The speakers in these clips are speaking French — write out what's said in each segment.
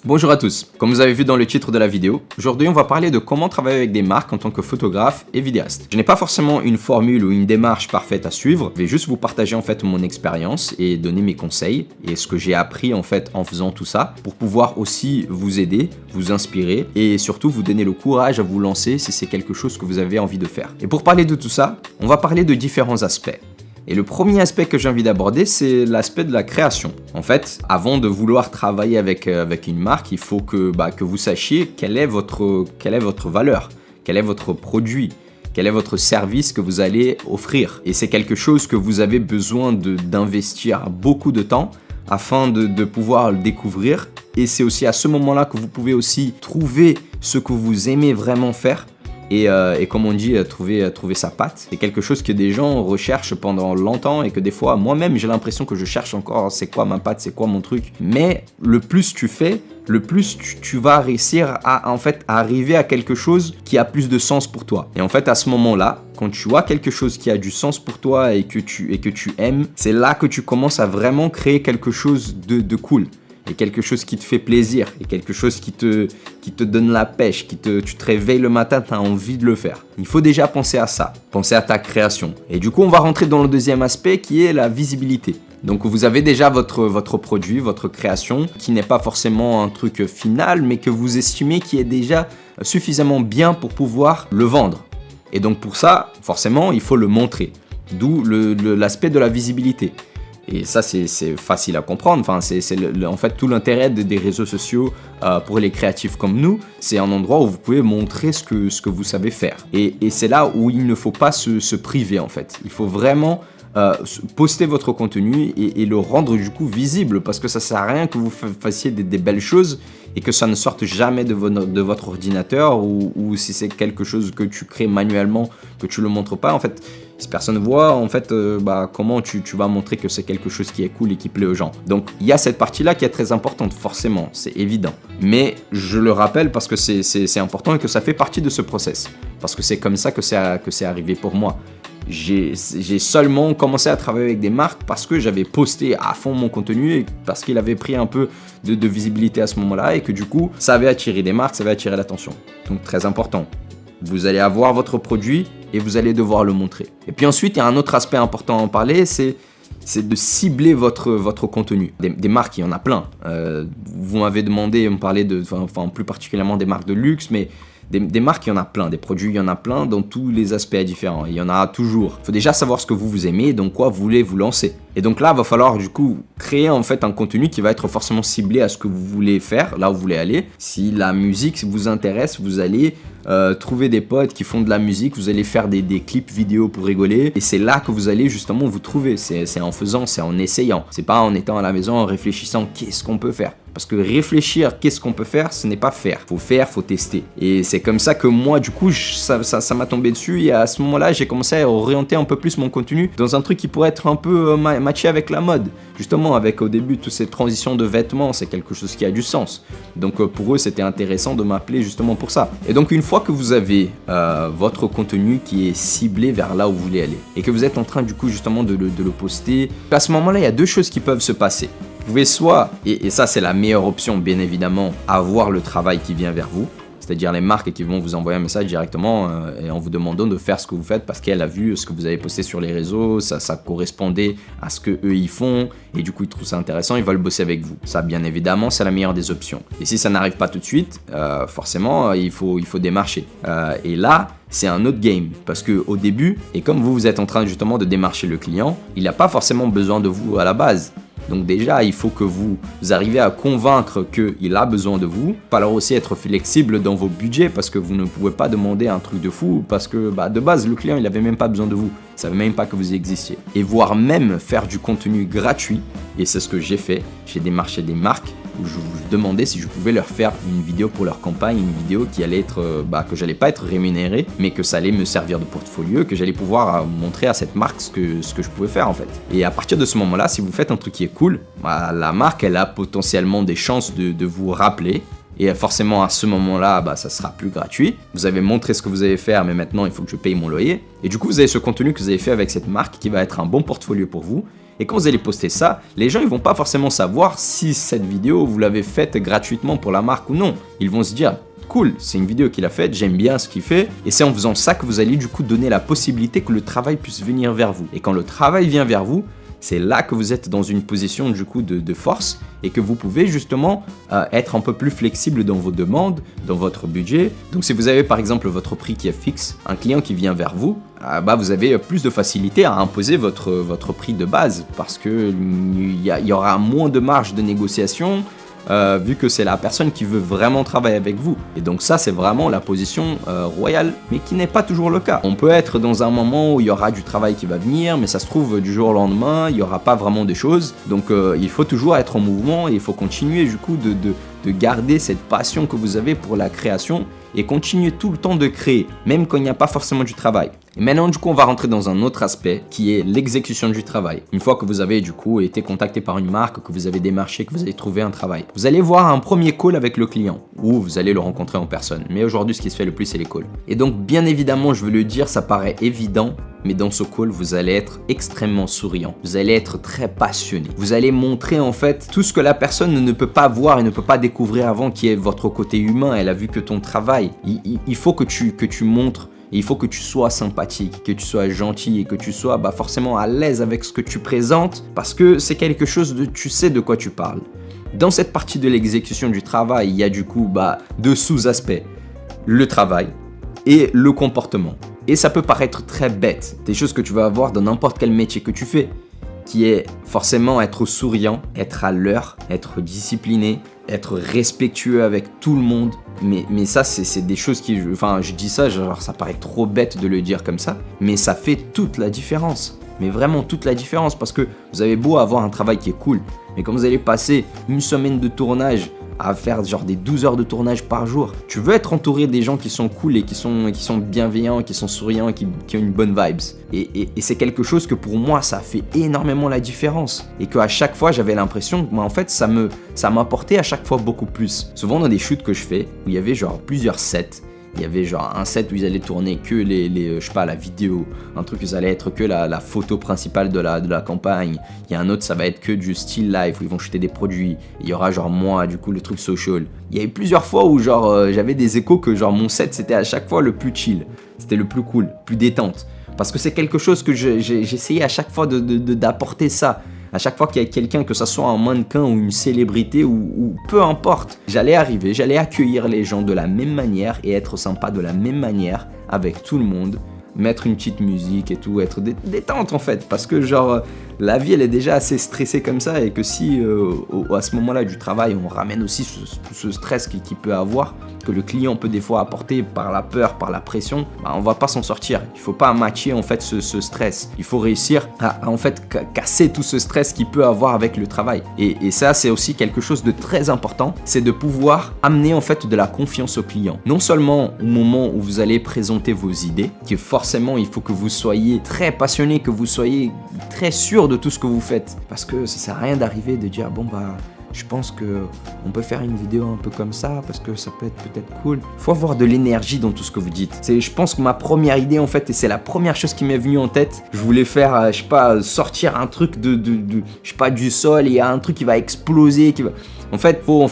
Bonjour à tous, comme vous avez vu dans le titre de la vidéo, aujourd'hui on va parler de comment travailler avec des marques en tant que photographe et vidéaste. Je n'ai pas forcément une formule ou une démarche parfaite à suivre, je vais juste vous partager en fait mon expérience et donner mes conseils et ce que j'ai appris en fait en faisant tout ça pour pouvoir aussi vous aider, vous inspirer et surtout vous donner le courage à vous lancer si c'est quelque chose que vous avez envie de faire. Et pour parler de tout ça, on va parler de différents aspects. Et le premier aspect que j'ai envie d'aborder, c'est l'aspect de la création. En fait, avant de vouloir travailler avec une marque, il faut que vous sachiez quelle est votre valeur, quel est votre produit, quel est votre service que vous allez offrir. Et c'est quelque chose que vous avez besoin d'investir beaucoup de temps afin de pouvoir le découvrir. Et c'est aussi à ce moment-là que vous pouvez aussi trouver ce que vous aimez vraiment faire. Et comme on dit, trouver sa patte. C'est quelque chose que des gens recherchent pendant longtemps et que des fois, moi-même, j'ai l'impression que je cherche encore c'est quoi ma patte, c'est quoi mon truc. Mais le plus tu fais, le plus tu vas réussir à en fait arriver à quelque chose qui a plus de sens pour toi. Et en fait, à ce moment-là, quand tu as quelque chose qui a du sens pour toi et que tu aimes, c'est là que tu commences à vraiment créer quelque chose de cool. Et quelque chose qui te fait plaisir, et quelque chose qui te donne la pêche, tu te réveilles le matin, tu as envie de le faire. Il faut déjà penser à ça, penser à ta création. Et du coup, on va rentrer dans le deuxième aspect qui est la visibilité. Donc vous avez déjà votre produit, votre création, qui n'est pas forcément un truc final, mais que vous estimez qui est déjà suffisamment bien pour pouvoir le vendre. Et donc pour ça, forcément, il faut le montrer. D'où l'aspect de la visibilité. Et ça, c'est facile à comprendre. Enfin, c'est en fait tout l'intérêt des réseaux sociaux pour les créatifs comme nous. C'est un endroit où vous pouvez montrer ce que vous savez faire. Et c'est là où il ne faut pas se priver en fait. Il faut vraiment poster votre contenu et le rendre du coup visible parce que ça sert à rien que vous fassiez des belles choses et que ça ne sorte jamais de votre ordinateur ou si c'est quelque chose que tu crées manuellement, que tu le montres pas en fait. Si personne voit, en fait, comment tu vas montrer que c'est quelque chose qui est cool et qui plaît aux gens. Donc, il y a cette partie-là qui est très importante, forcément, c'est évident. Mais je le rappelle parce que c'est important et que ça fait partie de ce process. Parce que c'est comme ça que c'est arrivé pour moi. J'ai seulement commencé à travailler avec des marques parce que j'avais posté à fond mon contenu et parce qu'il avait pris un peu de visibilité à ce moment-là et que du coup, ça avait attiré des marques, ça avait attiré l'attention. Donc, très important. Vous allez avoir votre produit et vous allez devoir le montrer. Et puis ensuite, il y a un autre aspect important à en parler, c'est de cibler votre contenu. Des marques, il y en a plein. Vous m'avez demandé, me parler plus particulièrement des marques de luxe, mais des marques, il y en a plein. Des produits, il y en a plein dans tous les aspects différents. Il y en a toujours. Il faut déjà savoir ce que vous aimez et dans quoi vous voulez vous lancer. Et donc là, il va falloir du coup créer en fait un contenu qui va être forcément ciblé à ce que vous voulez faire, là où vous voulez aller. Si la musique vous intéresse, vous allez trouver des potes qui font de la musique, vous allez faire des clips vidéo pour rigoler et c'est là que vous allez justement vous trouver. C'est en faisant, c'est en essayant. C'est pas en étant à la maison, en réfléchissant qu'est-ce qu'on peut faire. Parce que réfléchir qu'est-ce qu'on peut faire, ce n'est pas faire. Faut tester. Et c'est comme ça que moi, du coup, ça m'a tombé dessus. Et à ce moment-là, j'ai commencé à orienter un peu plus mon contenu dans un truc qui pourrait être un peu matché avec la mode. Justement, avec au début toutes ces transitions de vêtements, c'est quelque chose qui a du sens. Donc pour eux, c'était intéressant de m'appeler justement pour ça. Et donc une fois que vous avez votre contenu qui est ciblé vers là où vous voulez aller et que vous êtes en train du coup justement de le poster, à ce moment-là, il y a deux choses qui peuvent se passer. Vous pouvez soit, et ça c'est la meilleure option bien évidemment, avoir le travail qui vient vers vous, c'est-à-dire les marques qui vont vous envoyer un message directement et en vous demandant de faire ce que vous faites parce qu'elle a vu ce que vous avez posté sur les réseaux, ça correspondait à ce que eux ils font et du coup ils trouvent ça intéressant, ils veulent bosser avec vous. Ça bien évidemment c'est la meilleure des options. Et si ça n'arrive pas tout de suite, forcément il faut démarcher. Et là c'est un autre game parce que au début, et comme vous êtes en train justement de démarcher le client, il n'a pas forcément besoin de vous à la base. Donc déjà, il faut que vous arriviez à convaincre qu'il a besoin de vous. Il va falloir aussi être flexible dans vos budgets parce que vous ne pouvez pas demander un truc de fou parce que de base, le client, il n'avait même pas besoin de vous. Il ne savait même pas que vous existiez. Et voire même faire du contenu gratuit. Et c'est ce que j'ai fait. J'ai démarché des marques où je vous demandais si je pouvais leur faire une vidéo pour leur campagne, une vidéo qui allait être, que j'allais pas être rémunéré, mais que ça allait me servir de portfolio, que j'allais pouvoir montrer à cette marque ce que je pouvais faire en fait. Et à partir de ce moment-là, si vous faites un truc qui est cool, la marque elle a potentiellement des chances de vous rappeler. Et forcément à ce moment-là, ça sera plus gratuit. Vous avez montré ce que vous avez fait, mais maintenant il faut que je paye mon loyer. Et du coup, vous avez ce contenu que vous avez fait avec cette marque qui va être un bon portfolio pour vous. Et quand vous allez poster ça, les gens ils vont pas forcément savoir si cette vidéo vous l'avez faite gratuitement pour la marque ou non. Ils vont se dire cool, c'est une vidéo qu'il a faite, j'aime bien ce qu'il fait. Et c'est en faisant ça que vous allez du coup donner la possibilité que le travail puisse venir vers vous. Et quand le travail vient vers vous, c'est là que vous êtes dans une position du coup de force et que vous pouvez justement être un peu plus flexible dans vos demandes, dans votre budget. Donc si vous avez par exemple votre prix qui est fixe, un client qui vient vers vous, vous avez plus de facilité à imposer votre prix de base parce qu'il y aura moins de marge de négociation. Vu que c'est la personne qui veut vraiment travailler avec vous. Et donc ça, c'est vraiment la position royale, mais qui n'est pas toujours le cas. On peut être dans un moment où il y aura du travail qui va venir, mais ça se trouve du jour au lendemain, il n'y aura pas vraiment de choses. Donc il faut toujours être en mouvement et il faut continuer du coup de garder cette passion que vous avez pour la création et continuer tout le temps de créer, même quand il n'y a pas forcément du travail. Et maintenant, du coup, on va rentrer dans un autre aspect qui est l'exécution du travail. Une fois que vous avez, du coup, été contacté par une marque, que vous avez démarché, que vous avez trouvé un travail, vous allez voir un premier call avec le client ou vous allez le rencontrer en personne. Mais aujourd'hui, ce qui se fait le plus, c'est les calls. Et donc, bien évidemment, je veux le dire, ça paraît évident, mais dans ce call, vous allez être extrêmement souriant. Vous allez être très passionné. Vous allez montrer en fait tout ce que la personne ne peut pas voir et ne peut pas découvrir avant, qui est votre côté humain. Elle a vu que ton travail. Il faut que tu montres. Et il faut que tu sois sympathique, que tu sois gentil et que tu sois forcément à l'aise avec ce que tu présentes parce que c'est quelque chose de tu sais de quoi tu parles. Dans cette partie de l'exécution du travail, il y a du coup deux sous-aspects. Le travail et le comportement. Et ça peut paraître très bête, des choses que tu vas avoir dans n'importe quel métier que tu fais, qui est forcément être souriant, être à l'heure, être discipliné, être respectueux avec tout le monde. Mais ça, c'est des choses qui... je dis ça, genre ça paraît trop bête de le dire comme ça, mais ça fait toute la différence. Mais vraiment toute la différence parce que vous avez beau avoir un travail qui est cool, mais quand vous allez passer une semaine de tournage à faire genre des 12 heures de tournage par jour, tu veux être entouré des gens qui sont cool et qui sont bienveillants, qui sont souriants et qui ont une bonne vibes. Et c'est quelque chose que pour moi, ça fait énormément la différence. Et qu'à chaque fois, j'avais l'impression que en fait, ça m'apportait à chaque fois beaucoup plus. Souvent dans des shoots que je fais, où il y avait genre plusieurs sets, il y avait genre un set où ils allaient tourner que la vidéo, un truc où ça allait être que la photo principale de la campagne. Il y a un autre, ça va être que du still life où ils vont shooter des produits. Il y aura genre moi, du coup le truc social. Il y a eu plusieurs fois où genre j'avais des échos que genre mon set c'était à chaque fois le plus chill, c'était le plus cool, plus détente. Parce que c'est quelque chose que j'essayais à chaque fois d'apporter ça. À chaque fois qu'il y a quelqu'un, que ce soit un mannequin ou une célébrité ou peu importe, j'allais accueillir les gens de la même manière et être sympa de la même manière avec tout le monde, mettre une petite musique et tout, être détente en fait, parce que genre la vie elle est déjà assez stressée comme ça et que si à ce moment-là du travail on ramène aussi ce stress qu'il peut avoir, que le client peut des fois apporter par la peur, par la pression, on va pas s'en sortir. Il faut pas matcher en fait ce stress. Il faut réussir à en fait casser tout ce stress qu'il peut avoir avec le travail. Et ça c'est aussi quelque chose de très important, c'est de pouvoir amener en fait de la confiance au client. Non seulement au moment où vous allez présenter vos idées, que forcément il faut que vous soyez très passionné, que vous soyez très sûr de tout ce que vous faites, parce que ça sert à rien d'arriver de dire je pense que on peut faire une vidéo un peu comme ça parce que ça peut être peut-être cool. Faut avoir de l'énergie dans tout ce que vous dites. Je pense que ma première idée en fait, et c'est la première chose qui m'est venue en tête, je voulais faire, sortir un truc du sol et il y a un truc qui va exploser, En fait, faut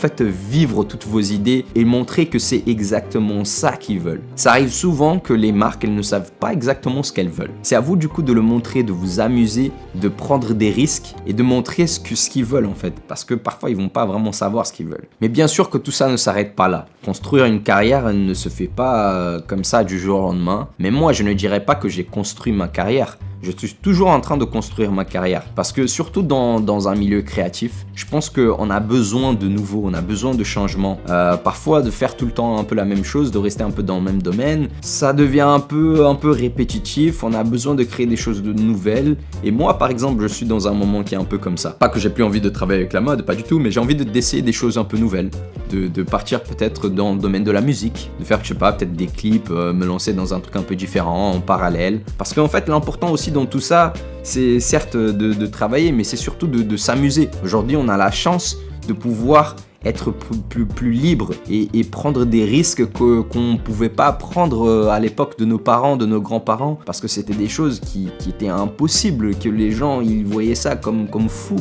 vivre toutes vos idées et montrer que c'est exactement ça qu'ils veulent. Ça arrive souvent que les marques, elles ne savent pas exactement ce qu'elles veulent. C'est à vous du coup de le montrer, de vous amuser, de prendre des risques et de montrer ce qu'ils veulent en fait. Parce que parfois, ils vont pas vraiment savoir ce qu'ils veulent. Mais bien sûr que tout ça ne s'arrête pas là. Construire une carrière elle ne se fait pas comme ça du jour au lendemain. Mais moi, je ne dirais pas que j'ai construit ma carrière. Je suis toujours en train de construire ma carrière. Parce que surtout dans un milieu créatif, je pense qu'on a besoin de nouveau, on a besoin de changement. Parfois de faire tout le temps un peu la même chose, de rester un peu dans le même domaine, ça devient un peu répétitif, on a besoin de créer des choses de nouvelles. Et moi par exemple, je suis dans un moment qui est un peu comme ça. Pas que j'ai plus envie de travailler avec la mode, pas du tout, mais j'ai envie d'essayer des choses un peu nouvelles. De partir peut-être dans le domaine de la musique, de faire, peut-être des clips, me lancer dans un truc un peu différent, en parallèle. Parce qu'en fait, l'important aussi dans tout ça, c'est certes de travailler, mais c'est surtout de s'amuser. Aujourd'hui, on a la chance de pouvoir être plus libre et prendre des risques qu'on ne pouvait pas prendre à l'époque de nos parents, de nos grands-parents, parce que c'était des choses qui étaient impossibles, que les gens ils voyaient ça comme fou.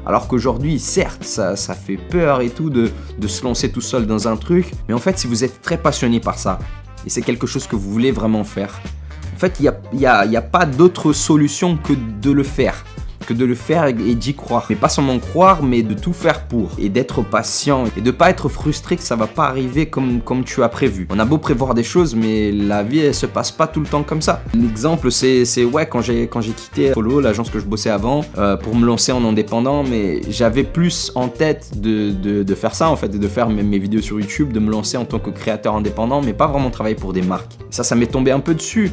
Alors qu'aujourd'hui, certes, ça fait peur et tout de se lancer tout seul dans un truc, mais en fait, si vous êtes très passionné par ça, et c'est quelque chose que vous voulez vraiment faire, en fait, il n'y a pas d'autre solution que de le faire. Et d'y croire. Mais pas seulement croire, mais de tout faire pour. Et d'être patient. Et de pas être frustré que ça va pas arriver comme tu as prévu. On a beau prévoir des choses, mais la vie, elle se passe pas tout le temps comme ça. L'exemple, c'est ouais, quand j'ai quitté Follow, l'agence que je bossais avant, pour me lancer en indépendant, mais j'avais plus en tête de faire ça, en fait, de faire mes vidéos sur YouTube, de me lancer en tant que créateur indépendant, mais pas vraiment travailler pour des marques. Ça m'est tombé un peu dessus.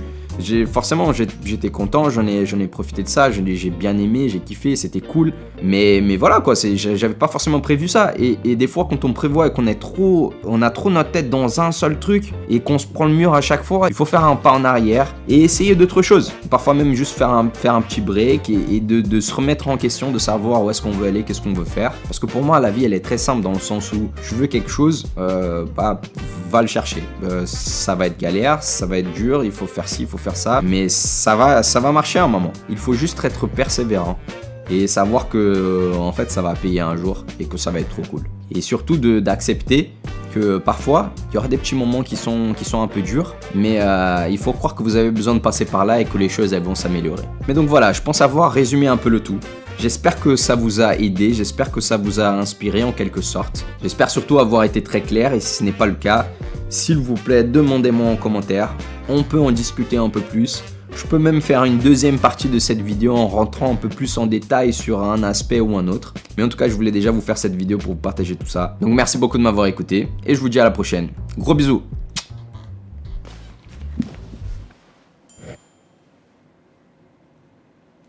Forcément, j'étais content, j'en ai profité de ça, j'ai bien aimé, j'ai kiffé, c'était cool. Mais voilà quoi, j'avais pas forcément prévu ça. Et des fois, quand on prévoit et qu'on a trop notre tête dans un seul truc et qu'on se prend le mur à chaque fois, il faut faire un pas en arrière et essayer d'autres choses. Parfois même juste faire un petit break et de se remettre en question, de savoir où est-ce qu'on veut aller, qu'est-ce qu'on veut faire. Parce que pour moi, la vie, elle est très simple dans le sens où tu veux quelque chose, va le chercher. Ça va être galère, ça va être dur, il faut faire ci, il faut faire ça, mais ça va marcher à un moment. Il faut juste être persévérant et savoir que en fait ça va payer un jour et que ça va être trop cool. Et surtout d'accepter que parfois il y aura des petits moments qui sont un peu durs, mais il faut croire que vous avez besoin de passer par là et que les choses elles vont s'améliorer. Mais donc voilà, je pense avoir résumé un peu le tout. J'espère que ça vous a aidé, j'espère que ça vous a inspiré en quelque sorte. J'espère surtout avoir été très clair et si ce n'est pas le cas, s'il vous plaît, demandez-moi en commentaire. On peut en discuter un peu plus. Je peux même faire une deuxième partie de cette vidéo en rentrant un peu plus en détail sur un aspect ou un autre. Mais en tout cas, je voulais déjà vous faire cette vidéo pour vous partager tout ça. Donc merci beaucoup de m'avoir écouté et je vous dis à la prochaine. Gros bisous!